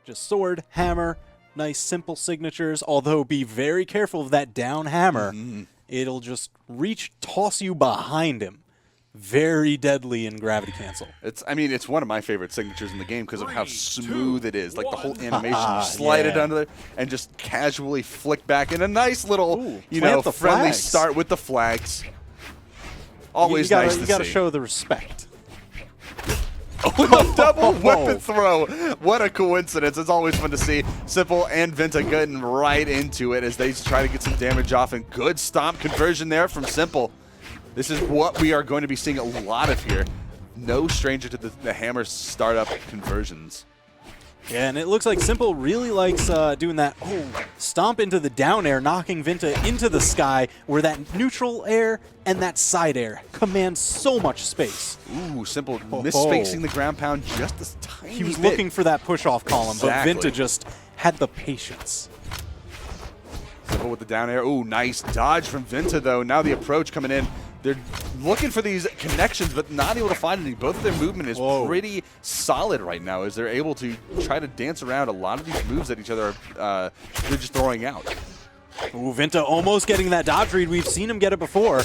Just sword, hammer, nice simple signatures, although be very careful of that down hammer. It'll just reach, toss you behind him. Very deadly in gravity cancel. I mean, it's one of my favorite signatures in the game because of how smooth it is. Like the whole animation, slide it under there and just casually flick back in a nice little, friendly start with the flags. Always nice to see. You gotta show the respect. Oh, double weapon throw. What a coincidence. It's always fun to see simpLe and Vintah getting right into it as they try to get some damage off. And good stomp conversion there from simpLe. This is what we are going to be seeing a lot of here. No stranger to the hammer startup conversions. Yeah, and it looks like simpLe really likes doing that stomp into the down air, knocking Vintah into the sky, where that neutral air and that side air command so much space. Ooh, simpLe misspacing the ground pound just a tiny bit. He was looking for that push-off column, but Vintah just had the patience. simpLe with the down air. Ooh, nice dodge from Vintah, though. Now the approach coming in. They're looking for these connections, but not able to find any. Both of their movement is pretty solid right now as they're able to try to dance around a lot of these moves that each other they're just throwing out. Ooh, Vintah almost getting that dodge read. We've seen him get it before.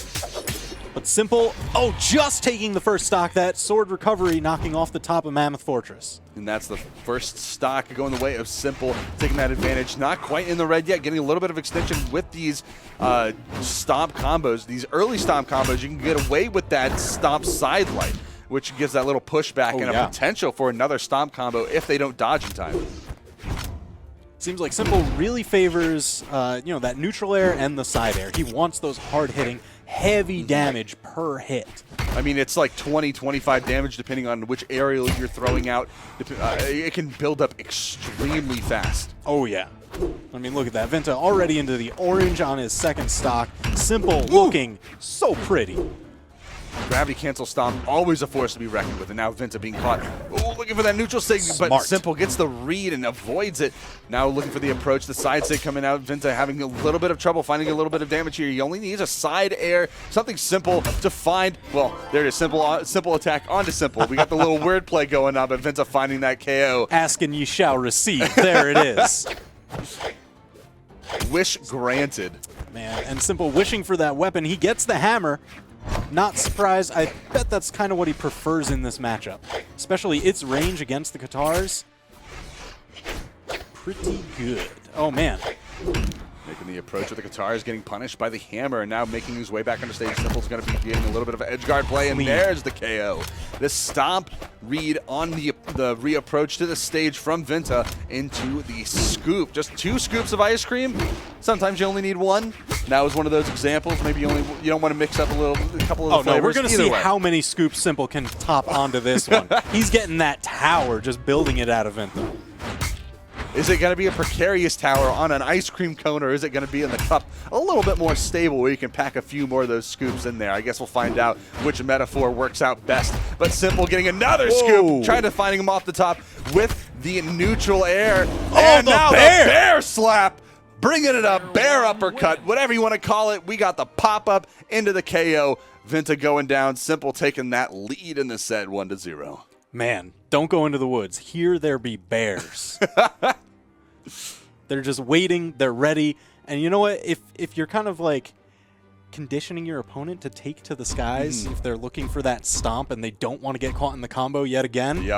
But simpLe, just taking the first stock. That sword recovery knocking off the top of Mammoth Fortress. And that's the first stock going the way of simpLe, taking that advantage. Not quite in the red yet, getting a little bit of extension with these stomp combos. These early stomp combos, you can get away with that stomp sidelight, which gives that little pushback and a potential for another stomp combo if they don't dodge in time. Seems like simpLe really favors that neutral air and the side air. He wants those hard-hitting, heavy damage per hit. I mean, it's like 20, 25 damage depending on which aerial you're throwing out. It can build up extremely fast. Oh, yeah. I mean, look at that. Vintah already into the orange on his second stock. simpLe looking so pretty. Gravity cancel stomp, always a force to be reckoned with, and now Vintah being caught. Oh, looking for that neutral sig, but simpLe gets the read and avoids it. Now looking for the approach, the side sig coming out. Vintah having a little bit of trouble finding a little bit of damage here. He only needs a side air, something simple to find. Well, there it is, simple attack onto simpLe. We got the little wordplay going on, but Vintah finding that KO. Ask and ye shall receive. There it is. Wish granted. Man, and simpLe wishing for that weapon. He gets the hammer. Not surprised. I bet that's kind of what he prefers in this matchup. Especially its range against the Katars. Pretty good. Oh, man. Making the approach with the Katars, getting punished by the hammer, and now making his way back on the stage. simpLe's going to be getting a little bit of edge guard play, and there's the KO. The stomp read on the reapproach to the stage from Vintah into the scoop. Just 2 scoops of ice cream. Sometimes you only need 1. That was one of those examples. Maybe you don't want to mix up a couple of the flavors. No, we're going to see how many scoops simpLe can top onto this one. He's getting that tower, just building it out of Vintah. Is it going to be a precarious tower on an ice cream cone, or is it going to be in the cup a little bit more stable where you can pack a few more of those scoops in there? I guess we'll find out which metaphor works out best. But simpLe getting another scoop, trying to find him off the top with the neutral air. And now the bear slap, bringing it up, bear uppercut, whatever you want to call it. We got the pop-up into the KO. Vintah going down, simpLe taking that lead in the set 1-0. Man, don't go into the woods. Here there be bears. They're just waiting. They're ready. And you know what? If you're kind of like conditioning your opponent to take to the skies, if they're looking for that stomp and they don't want to get caught in the combo yet again,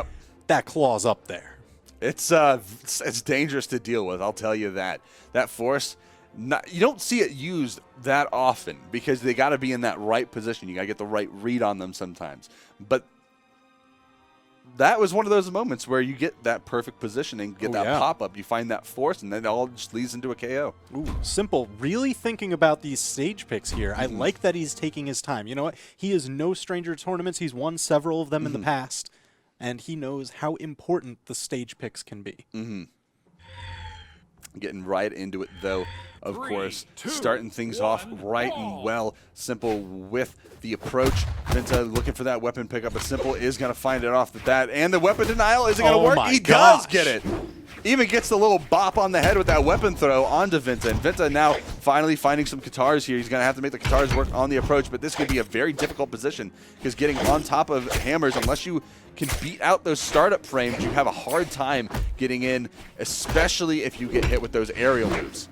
that claw's up there. It's dangerous to deal with, I'll tell you that. That force, you don't see it used that often because they got to be in that right position. You got to get the right read on them sometimes. But that was one of those moments where you get that perfect positioning, get that pop-up, you find that force, and then it all just leads into a KO. Ooh, simpLe really thinking about these stage picks here. I like that he's taking his time. You know what? He is no stranger to tournaments. He's won several of them in the past, and he knows how important the stage picks can be. Getting right into it, though, of course. Starting things off right and well. simpLe with the approach. Vintah looking for that weapon pickup, but simpLe is going to find it off the bat. And the weapon denial isn't going to work. He does get it. even gets the little bop on the head with that weapon throw onto Vintah. And Vintah now finally finding some Katars here. He's going to have to make the Katars work on the approach, but this could be a very difficult position because getting on top of hammers, unless you can beat out those startup frames, you have a hard time getting in, especially if you get hit with those aerial moves.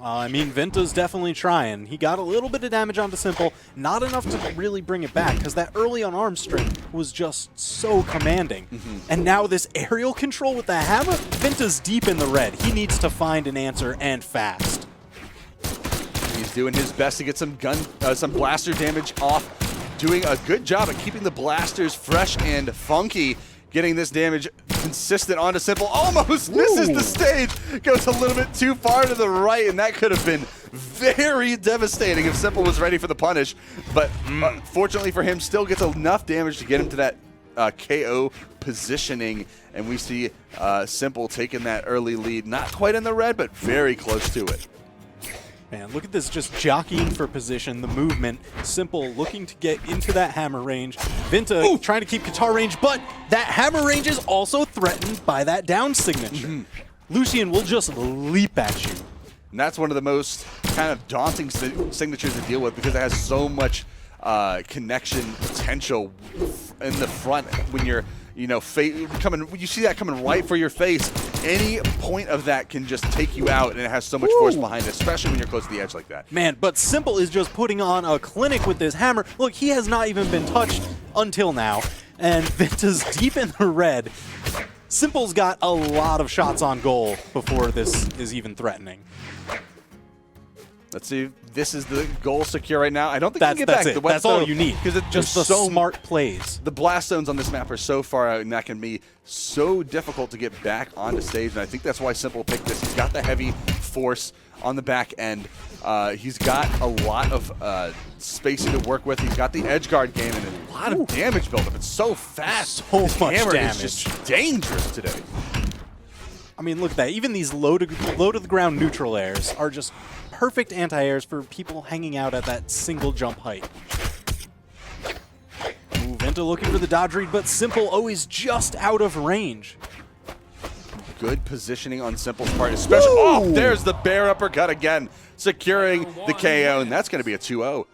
I mean, Vintah's definitely trying. He got a little bit of damage onto simple, not enough to really bring it back, because that early on arm strength was just so commanding. And now this aerial control with the hammer, Vintah's deep in the red. He needs to find an answer, and fast. He's doing his best to get some some blaster damage off, doing a good job at keeping the blasters fresh and funky. Getting this damage consistent onto simple, almost misses the stage, goes a little bit too far to the right, and that could have been very devastating if simple was ready for the punish. But fortunately for him, still gets enough damage to get him to that KO positioning, and we see simple taking that early lead, not quite in the red, but very close to it. Man, look at this, just jockeying for position, the movement. simple looking to get into that hammer range. Vintah trying to keep Katar range, but that hammer range is also threatened by that down signature. Lucian will just leap at you. And that's one of the most kind of daunting signatures to deal with because it has so much connection potential in the front when you're, you know, when you see that coming right for your face. Any point of that can just take you out, and it has so much force behind it, especially when you're close to the edge like that. Man, but simple is just putting on a clinic with this hammer. Look, he has not even been touched until now, and Vintah's deep in the red. Simple's got a lot of shots on goal before this is even threatening. Let's see if this is the goal secure right now. I don't think we can get that's back. it. That's all you need. Because it's just the smart plays. The blast zones on this map are so far out, and that can be so difficult to get back onto stage. And I think that's why simple picked this. He's got the heavy force on the back end. He's got a lot of spacing to work with. He's got the edge guard game and a lot of damage buildup. It's so fast. So His much hammer damage. is just dangerous today. I mean, look at that. Even these low to the ground neutral airs are just perfect anti-airs for people hanging out at that single jump height. Vintah looking for the dodge read, but simple always just out of range. Good positioning on simple's part, especially. Oh, there's the bear uppercut again, securing the KO, and that's going to be a 2-0.